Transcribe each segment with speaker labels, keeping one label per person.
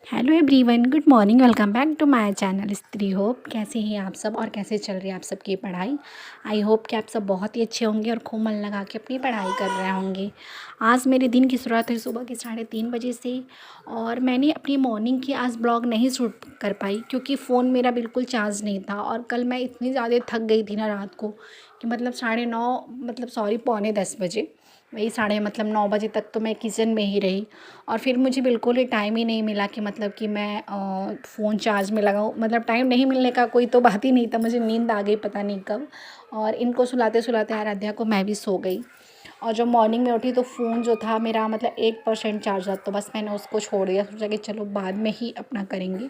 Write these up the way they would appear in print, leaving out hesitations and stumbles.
Speaker 1: Hello everyone, good morning. Welcome back to my channel Stree hope. कैसे हैं आप सब और कैसे चल रही है आप सबकी पढ़ाई। आई होप कि आप सब बहुत ही अच्छे होंगे और खूब मन लगा के अपनी पढ़ाई कर रहे होंगे। आज मेरे दिन की शुरुआत हुई सुबह के 3:30 बजे से और मैंने अपनी मॉर्निंग की आज ब्लॉग नहीं शूट कर पाई क्योंकि फ़ोन मेरा बिल्कुल चार्ज नहीं था। और कल मैं इतनी ज़्यादा थक गई थी ना रात को कि मतलब 9:30 मतलब सॉरी 9:45 बजे, वही 9 बजे तक तो मैं किचन में ही रही। और फिर मुझे बिल्कुल ही टाइम ही नहीं मिला कि मतलब कि मैं फ़ोन चार्ज में लगाऊँ। मतलब टाइम नहीं मिलने का कोई तो बात ही नहीं था, मुझे नींद आ गई पता नहीं कब। और इनको सुलाते सुलाते आराध्या को मैं भी सो गई। और जब मॉर्निंग में उठी तो फ़ोन जो था मेरा मतलब 1% चार्ज था, तो बस मैंने उसको छोड़ दिया, सोचा कि चलो बाद में ही अपना करेंगे।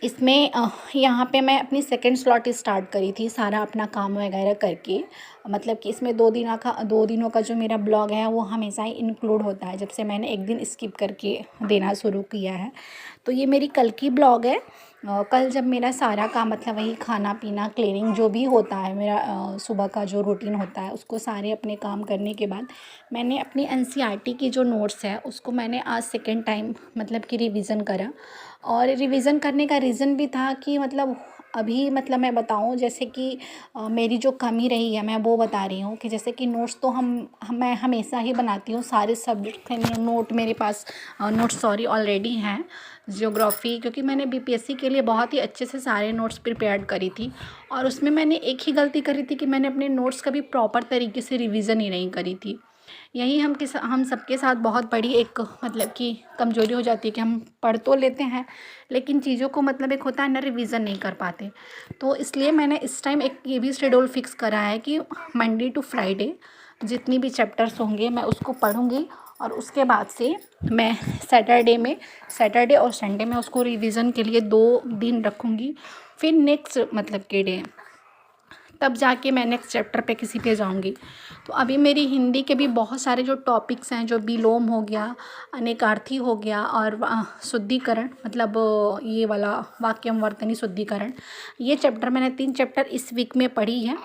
Speaker 1: इसमें यहाँ पे मैं अपनी सेकंड स्लॉट स्टार्ट करी थी सारा अपना काम वगैरह करके। मतलब कि इसमें 2 दिनों का जो मेरा ब्लॉग है वो हमेशा ही इंक्लूड होता है, जब से मैंने एक दिन स्किप करके देना शुरू किया है। तो ये मेरी कल की ब्लॉग है। कल जब मेरा सारा काम मतलब वही खाना पीना क्लीनिंग जो भी होता है मेरा सुबह का जो रूटीन होता है, उसको सारे अपने काम करने के बाद मैंने अपनी एनसीईआरटी की जो नोट्स है उसको मैंने आज सेकेंड टाइम मतलब कि रिवीज़न करा। और रिवीज़न करने का रीज़न भी था कि मतलब अभी मतलब मैं बताऊँ जैसे कि मेरी जो कमी रही है मैं वो बता रही हूँ कि जैसे कि नोट्स तो मैं हमेशा ही बनाती हूँ सारे सब्जेक्ट के नोट मेरे पास ऑलरेडी हैं। ज्योग्राफ़ी क्योंकि मैंने बीपीएससी के लिए बहुत ही अच्छे से सारे नोट्स प्रिपेयर करी थी। और उसमें मैंने एक ही गलती करी थी कि मैंने अपने नोट्स कभी प्रॉपर तरीके से रिवीज़न ही नहीं करी थी। यही हम सबके साथ बहुत बड़ी एक मतलब कि कमज़ोरी हो जाती है कि हम पढ़ तो लेते हैं लेकिन चीज़ों को मतलब एक होता है ना रिवीज़न नहीं कर पाते। तो इसलिए मैंने इस टाइम एक ये भी शेड्यूल फिक्स करा है कि मंडे टू फ्राइडे जितनी भी चैप्टर्स होंगे मैं उसको पढ़ूँगी। और उसके बाद से मैं सैटरडे और संडे में उसको रिवीज़न के लिए 2 दिन रखूँगी। फिर नेक्स्ट मतलब के डे तब जाके मैं नेक्स्ट चैप्टर पे किसी पे जाऊँगी। तो अभी मेरी हिंदी के भी बहुत सारे जो टॉपिक्स हैं, जो विलोम हो गया, अनेकार्थी हो गया और शुद्धिकरण मतलब ये वाला वाक्यम वर्तनी शुद्धिकरण, ये चैप्टर मैंने 3 चैप्टर इस वीक में पढ़ी है।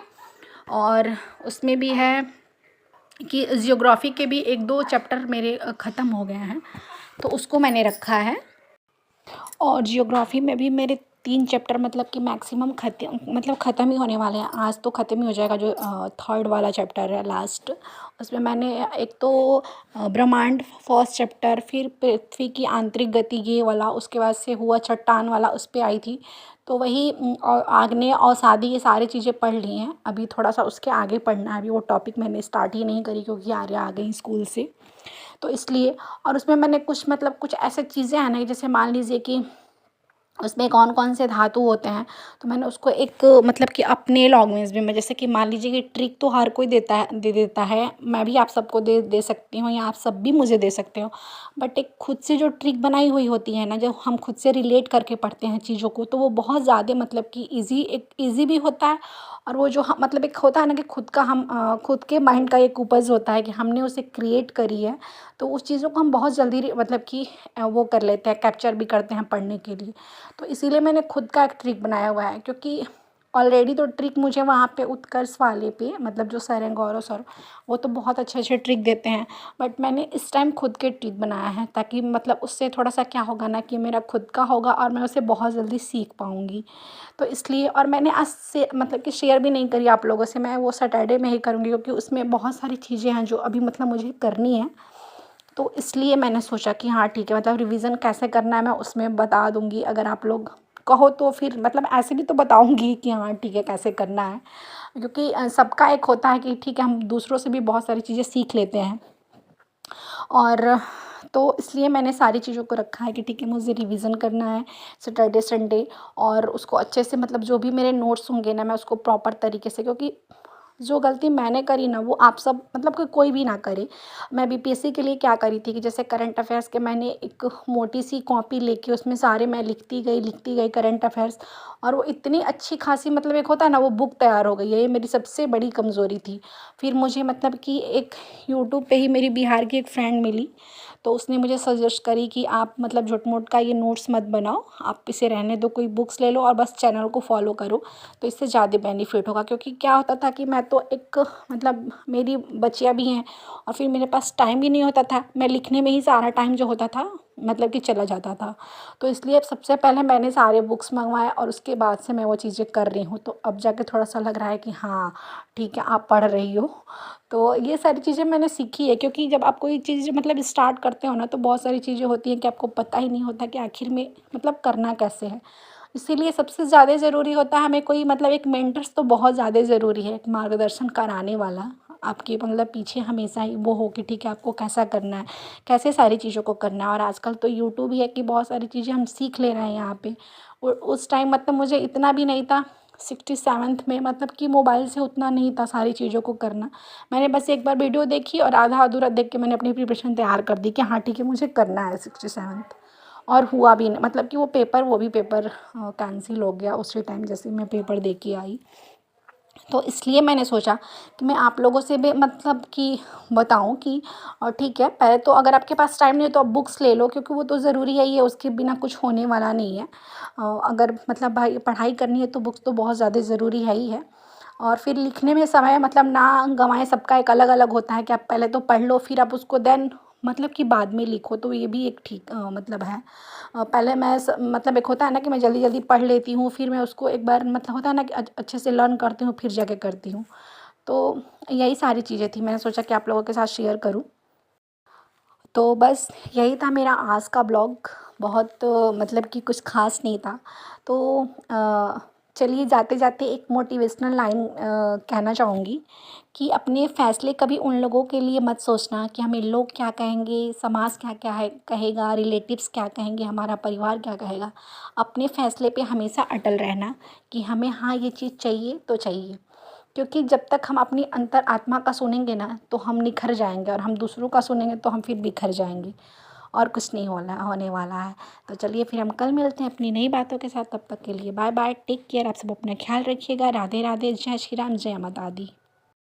Speaker 1: और उसमें भी है कि जियोग्राफी के भी 1-2 चैप्टर मेरे ख़त्म हो गए हैं, तो उसको मैंने रखा है। और जियोग्राफी में भी मेरे 3 चैप्टर मतलब कि मैक्सिमम ख़त्म ही होने वाले हैं। आज तो ख़त्म ही हो जाएगा जो थर्ड वाला चैप्टर है लास्ट। उसमें मैंने एक तो ब्रह्मांड फर्स्ट चैप्टर, फिर पृथ्वी की आंतरिक गति ये वाला, उसके बाद से हुआ चट्टान वाला, उस पे आई थी। तो वही और आग्नेय अवसादी ये सारी चीज़ें पढ़ ली हैं। अभी थोड़ा सा उसके आगे पढ़ना है, अभी वो टॉपिक मैंने स्टार्ट ही नहीं करी क्योंकि आर्या आ गई स्कूल से, तो इसलिए। और उसमें मैंने कुछ ऐसे चीज़ें हैं ना, जैसे मान लीजिए कि उसमें कौन कौन से धातु होते हैं, तो मैंने उसको एक मतलब कि अपने लैंग्वेज में जैसे कि मान लीजिए कि ट्रिक तो हर कोई दे देता है, मैं भी आप सबको दे सकती हूँ या आप सब भी मुझे दे सकते हो। बट एक खुद से जो ट्रिक बनाई हुई होती है ना, जब हम खुद से रिलेट करके पढ़ते हैं चीज़ों को, तो वो बहुत ज़्यादा मतलब कि ईज़ी भी होता है। और वो जो मतलब एक होता है ना कि खुद के माइंड का एक उपज होता है कि हमने उसे क्रिएट करी है, तो उस चीज़ों को हम बहुत जल्दी मतलब कि वो कर लेते हैं, कैप्चर भी करते हैं पढ़ने के लिए। तो इसीलिए मैंने खुद का एक ट्रिक बनाया हुआ है, क्योंकि ऑलरेडी तो ट्रिक मुझे वहाँ पे उत्कर्ष वाले पे मतलब जो सर हैं गौरव सर, वो तो बहुत अच्छे अच्छे ट्रिक देते हैं। बट मैंने इस टाइम खुद के ट्रिक बनाया है ताकि मतलब उससे थोड़ा सा क्या होगा ना कि मेरा खुद का होगा और मैं उसे बहुत जल्दी सीख पाऊँगी। तो इसलिए, और मैंने आज से मतलब कि शेयर भी नहीं करी आप लोगों से, मैं वो सैटरडे में ही करूँगी क्योंकि उसमें बहुत सारी चीज़ें हैं जो अभी मतलब मुझे करनी है। तो इसलिए मैंने सोचा कि हाँ ठीक है, मतलब रिवीज़न कैसे करना है मैं उसमें बता दूँगी। अगर आप लोग कहो तो फिर मतलब ऐसे भी तो बताऊँगी कि हाँ ठीक है कैसे करना है, क्योंकि सबका एक होता है कि ठीक है हम दूसरों से भी बहुत सारी चीज़ें सीख लेते हैं। और तो इसलिए मैंने सारी चीज़ों को रखा है कि ठीक है मुझे रिवीज़न करना है सैटरडे संडे। और उसको अच्छे से मतलब जो भी मेरे नोट्स होंगे ना मैं उसको प्रॉपर तरीके से, क्योंकि जो गलती मैंने करी ना वो आप सब मतलब कि कोई भी ना करे। मैं बीपीएससी के लिए क्या करी थी कि जैसे करंट अफेयर्स के मैंने एक मोटी सी कॉपी लेके उसमें सारे मैं लिखती गई करंट अफेयर्स। और वो इतनी अच्छी खासी मतलब एक होता है ना वो बुक तैयार हो गई है, ये मेरी सबसे बड़ी कमज़ोरी थी। फिर मुझे मतलब कि एक यूट्यूब पे ही मेरी बिहार की एक फ्रेंड मिली, तो उसने मुझे सजेस्ट करी कि आप मतलब झूठ-मूठ का ये नोट्स मत बनाओ, आप इसे रहने दो, कोई बुक्स ले लो और बस चैनल को फॉलो करो, तो इससे ज़्यादा बेनिफिट होगा। क्योंकि क्या होता था कि मैं तो एक मतलब मेरी बच्चियाँ भी हैं और फिर मेरे पास टाइम भी नहीं होता था, मैं लिखने में ही सारा टाइम जो होता था मतलब कि चला जाता था। तो इसलिए सबसे पहले मैंने सारे बुक्स मंगवाए और उसके बाद से मैं वो चीज़ें कर रही हूँ। तो अब जाके थोड़ा-सा लग रहा है कि हाँ, ठीक है, आप पढ़ रही हो। तो ये सारी चीज़ें मैंने सीखी है, क्योंकि जब आप कोई चीज़ मतलब स्टार्ट करते हो ना, तो बहुत सारी चीज़ें होती हैं कि आपको पता ही नहीं होता कि आखिर में मतलब करना कैसे है। इसीलिए सबसे ज़्यादा ज़रूरी होता है हमें कोई मतलब एक मेंटर्स तो बहुत ज़्यादा ज़रूरी है, एक मार्गदर्शन कराने वाला आपके मतलब पीछे हमेशा ही वो हो कि ठीक है, आपको कैसा करना है, कैसे सारी चीज़ों को करना है। और आजकल तो यूट्यूब ही है कि बहुत सारी चीज़ें हम सीख ले रहे हैं यहाँ पे। और उस टाइम मतलब मुझे इतना भी नहीं था 67th में, मतलब कि मोबाइल से उतना नहीं था सारी चीज़ों को करना। मैंने बस एक बार वीडियो देखी और आधा अधूरा देख के मैंने अपनी प्रिपरेशन तैयार कर दी कि हाँ ठीक है, मुझे करना है 67th। और हुआ भी नहीं, मतलब कि वो भी पेपर कैंसिल हो गया उसी टाइम जैसे मैं पेपर दे के आई। तो इसलिए मैंने सोचा कि मैं आप लोगों से भी मतलब कि बताऊं कि ठीक है, पहले तो अगर आपके पास टाइम नहीं है तो आप बुक्स ले लो, क्योंकि वो तो ज़रूरी है ही है, उसके बिना कुछ होने वाला नहीं है। अगर मतलब भाई पढ़ाई करनी है तो बुक्स तो बहुत ज़्यादा ज़रूरी है ही है। और फिर लिखने में समय मतलब ना गंवाएं, सबका एक अलग अलग होता है कि आप पहले तो पढ़ लो फिर आप उसको देन मतलब कि बाद में लिखो, तो ये भी एक ठीक मतलब है। पहले मैं मतलब एक होता है ना कि मैं जल्दी जल्दी पढ़ लेती हूँ, फिर मैं उसको एक बार मतलब होता है ना कि अच्छे से लर्न करती हूँ फिर जाके करती हूँ। तो यही सारी चीज़ें थी, मैंने सोचा कि आप लोगों के साथ शेयर करूँ। तो बस यही था मेरा आज का ब्लॉग। बहुत मतलब कि कुछ ख़ास नहीं था। तो चलिए जाते जाते एक मोटिवेशनल लाइन कहना चाहूँगी कि अपने फ़ैसले कभी उन लोगों के लिए मत सोचना कि हमें लोग क्या कहेंगे, समाज क्या क्या है कहेगा, रिलेटिव्स क्या कहेंगे, हमारा परिवार क्या कहेगा। अपने फ़ैसले पे हमेशा अटल रहना कि हमें हाँ ये चीज़ चाहिए तो चाहिए। क्योंकि जब तक हम अपनी अंतर आत्मा का सुनेंगे ना तो हम निखर जाएंगे, और हम दूसरों का सुनेंगे तो हम फिर बिखर जाएंगे, और कुछ नहीं होने वाला है। तो चलिए फिर हम कल मिलते हैं अपनी नई बातों के साथ। तब तक के लिए बाय बाय, टेक केयर। आप सब अपना ख्याल रखिएगा। राधे राधे, जय श्री राम, जय माता दी।